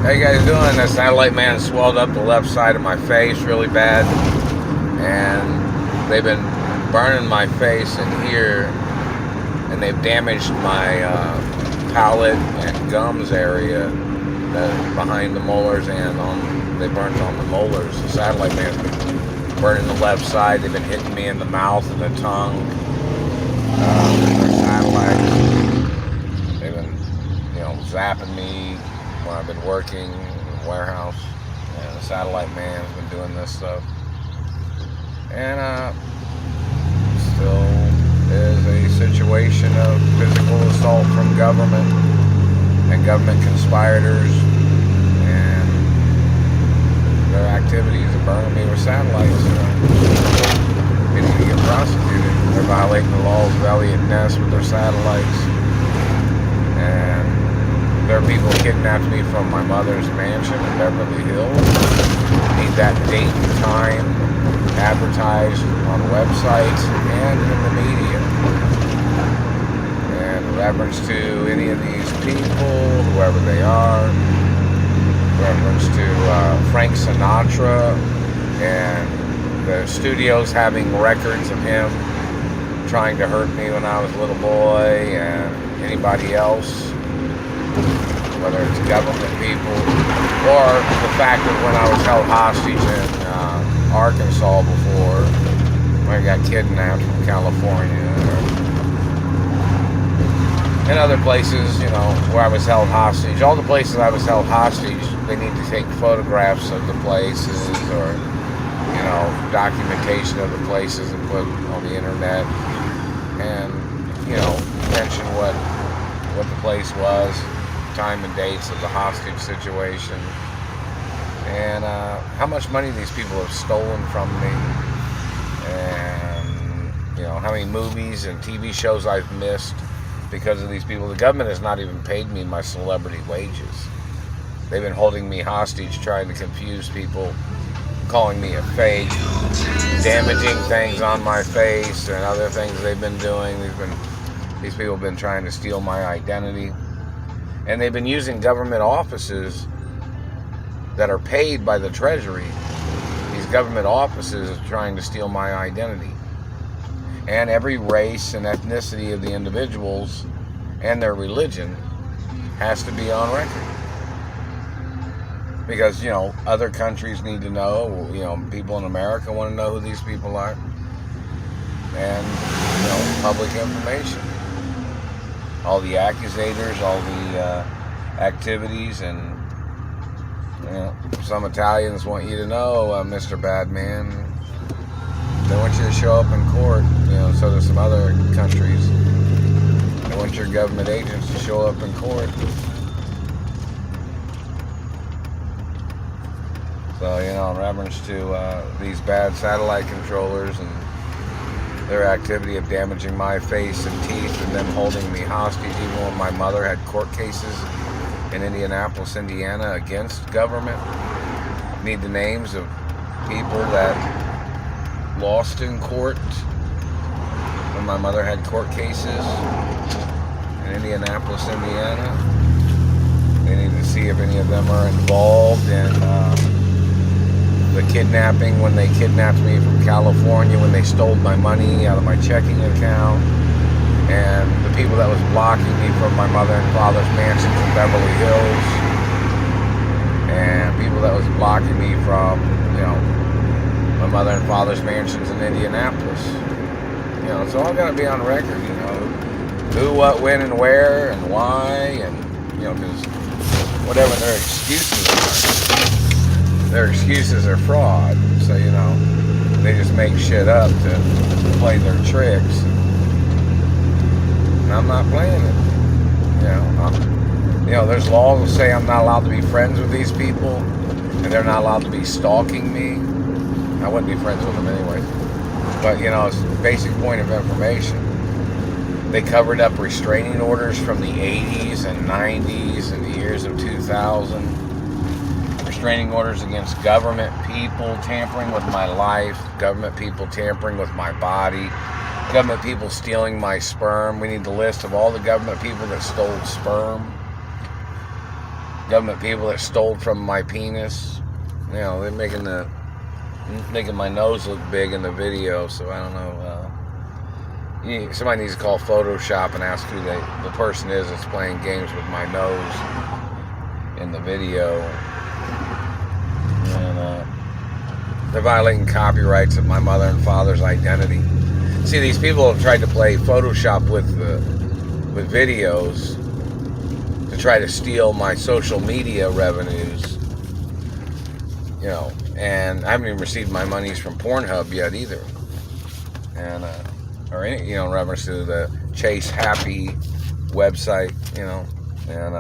How you guys doing? The satellite man swelled up the left side of my face really bad, and they've been burning my face in here, and they've damaged my palate and gums area behind the molars, and they burned on the molars. The satellite man's been burning the left side. They've been hitting me in the mouth and the tongue. With their satellites. They've been, zapping me when I've been working in the warehouse, and the satellite man's been doing this stuff. And still is a situation of physical assault from government and government conspirators and their activities of burning me with satellites. They need to get prosecuted. They're violating the laws of Elliot Ness with their satellites. And there are people who kidnapped me from my mother's mansion in Beverly Hills. Need that date and time advertised on websites and in the media. And in reference to any of these people, whoever they are, reference to Frank Sinatra and the studios having records of him trying to hurt me when I was a little boy, and anybody else, whether it's government people or the fact that when I was held hostage in Arkansas before, when I got kidnapped from California, and other places, where I was held hostage. All the places I was held hostage, they need to take photographs of the places or, documentation of the places and put on the internet and, mention what the place was, time and dates of the hostage situation, and how much money these people have stolen from me, and, how many movies and TV shows I've missed because of these people. The government has not even paid me my celebrity wages. They've been holding me hostage, trying to confuse people, calling me a fake, damaging things on my face and other things they've been doing. These people have been trying to steal my identity. And they've been using government offices that are paid by the Treasury. These government offices are trying to steal my identity. And every race and ethnicity of the individuals and their religion has to be on record. Because, other countries need to know, people in America want to know who these people are. And, public information. All the accusators, all the activities, and, some Italians want you to know, Mr. Badman, they want you to show up in court, so there's some other countries. They want your government agents to show up in court. So, in reference to these bad satellite controllers and their activity of damaging my face and teeth and them holding me hostage, even when my mother had court cases in Indianapolis, Indiana against government. Need the names of people that lost in court when my mother had court cases in Indianapolis, Indiana. They need to see if any of them are involved in the kidnapping, when they kidnapped me from California, when they stole my money out of my checking account, and the people that was blocking me from my mother and father's mansions in Beverly Hills, and people that was blocking me from, my mother and father's mansions in Indianapolis. It's all got to be on record, who, what, when, and where, and why, and, because whatever their excuses are, their excuses are fraud. So, they just make shit up to play their tricks. And I'm not playing it. There's laws that say I'm not allowed to be friends with these people, and they're not allowed to be stalking me. I wouldn't be friends with them anyway. But, it's a basic point of information. They covered up restraining orders from the 80s and 90s and the years of 2000. Restraining orders against government people tampering with my life, government people tampering with my body, government people stealing my sperm. We need the list of all the government people that stole sperm. government people that stole from my penis. You know, they're making my nose look big in the video, so I don't know. Somebody needs to call Photoshop and ask who the person is that's playing games with my nose in the video. And they're violating copyrights of my mother and father's identity. See, these people have tried to play Photoshop with videos to try to steal my social media revenues. You know, and I haven't even received my monies from Pornhub yet either. And or any, you know, in reference to the Chase Happy website, you know, and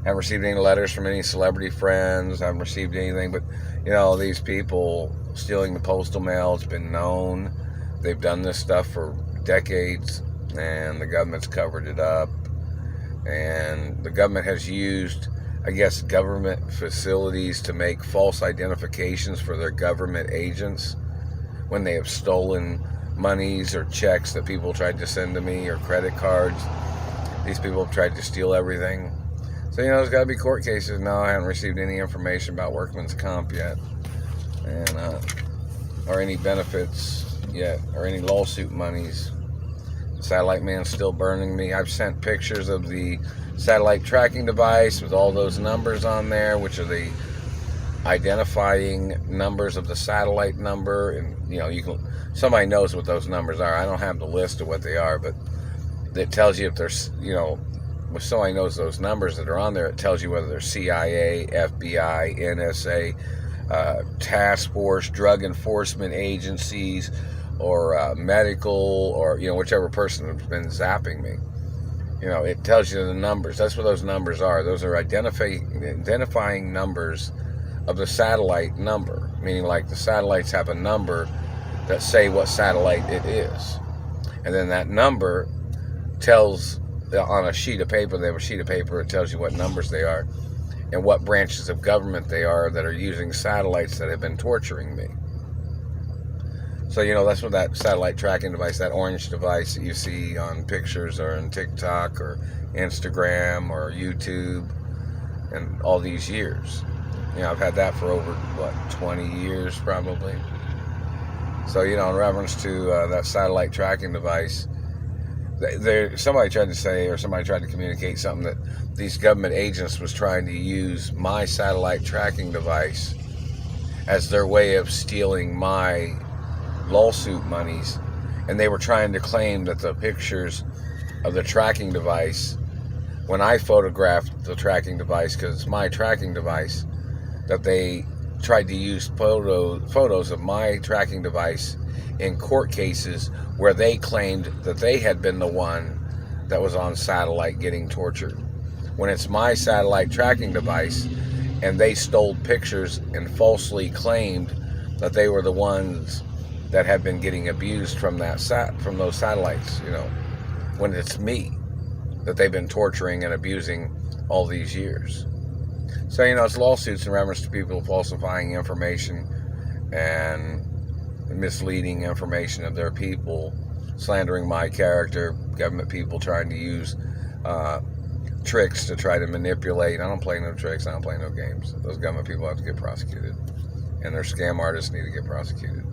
haven't received any letters from any celebrity friends. Haven't received anything, but you know, these people stealing the postal mail, it's been known. They've done this stuff for decades, and the government's covered it up. And the government has used, I guess, government facilities to make false identifications for their government agents when they have stolen monies or checks that people tried to send to me, or credit cards. These people have tried to steal everything. So, you know, there's got to be court cases. No, I haven't received any information about workman's comp yet, and or any benefits yet, or any lawsuit monies. Satellite man's still burning me. I've sent pictures of the satellite tracking device with all those numbers on there, which are the identifying numbers of the satellite number. And you know, somebody knows what those numbers are. I don't have the list of what they are, but it tells you if there's, you know, if somebody knows those numbers that are on there, it tells you whether they're CIA, FBI, NSA, task force, drug enforcement agencies, or medical, or, you know, whichever person has been zapping me. You know, it tells you the numbers. That's what those numbers are. Those are identifying numbers of the satellite number, meaning like the satellites have a number that say what satellite it is. And then that number tells, on a sheet of paper, they have a sheet of paper, it tells you what numbers they are and what branches of government they are that are using satellites that have been torturing me. So, you know, that's what that satellite tracking device, that orange device that you see on pictures or on TikTok or Instagram or YouTube, and all these years. You know, I've had that for over, 20 years probably. So, you know, in reference to that satellite tracking device, somebody tried to say, or somebody tried to communicate something, that these government agents was trying to use my satellite tracking device as their way of stealing my lawsuit monies, and they were trying to claim that the pictures of the tracking device, when I photographed the tracking device, because it's my tracking device, that they tried to use photos of my tracking device in court cases where they claimed that they had been the one that was on satellite getting tortured, when it's my satellite tracking device, and they stole pictures and falsely claimed that they were the ones that have been getting abused from from those satellites, you know, when it's me that they've been torturing and abusing all these years. So, you know, it's lawsuits in reference to people falsifying information and misleading information of their people, slandering my character, government people trying to use tricks to try to manipulate. I don't play no tricks, I don't play no games. Those government people have to get prosecuted, and their scam artists need to get prosecuted.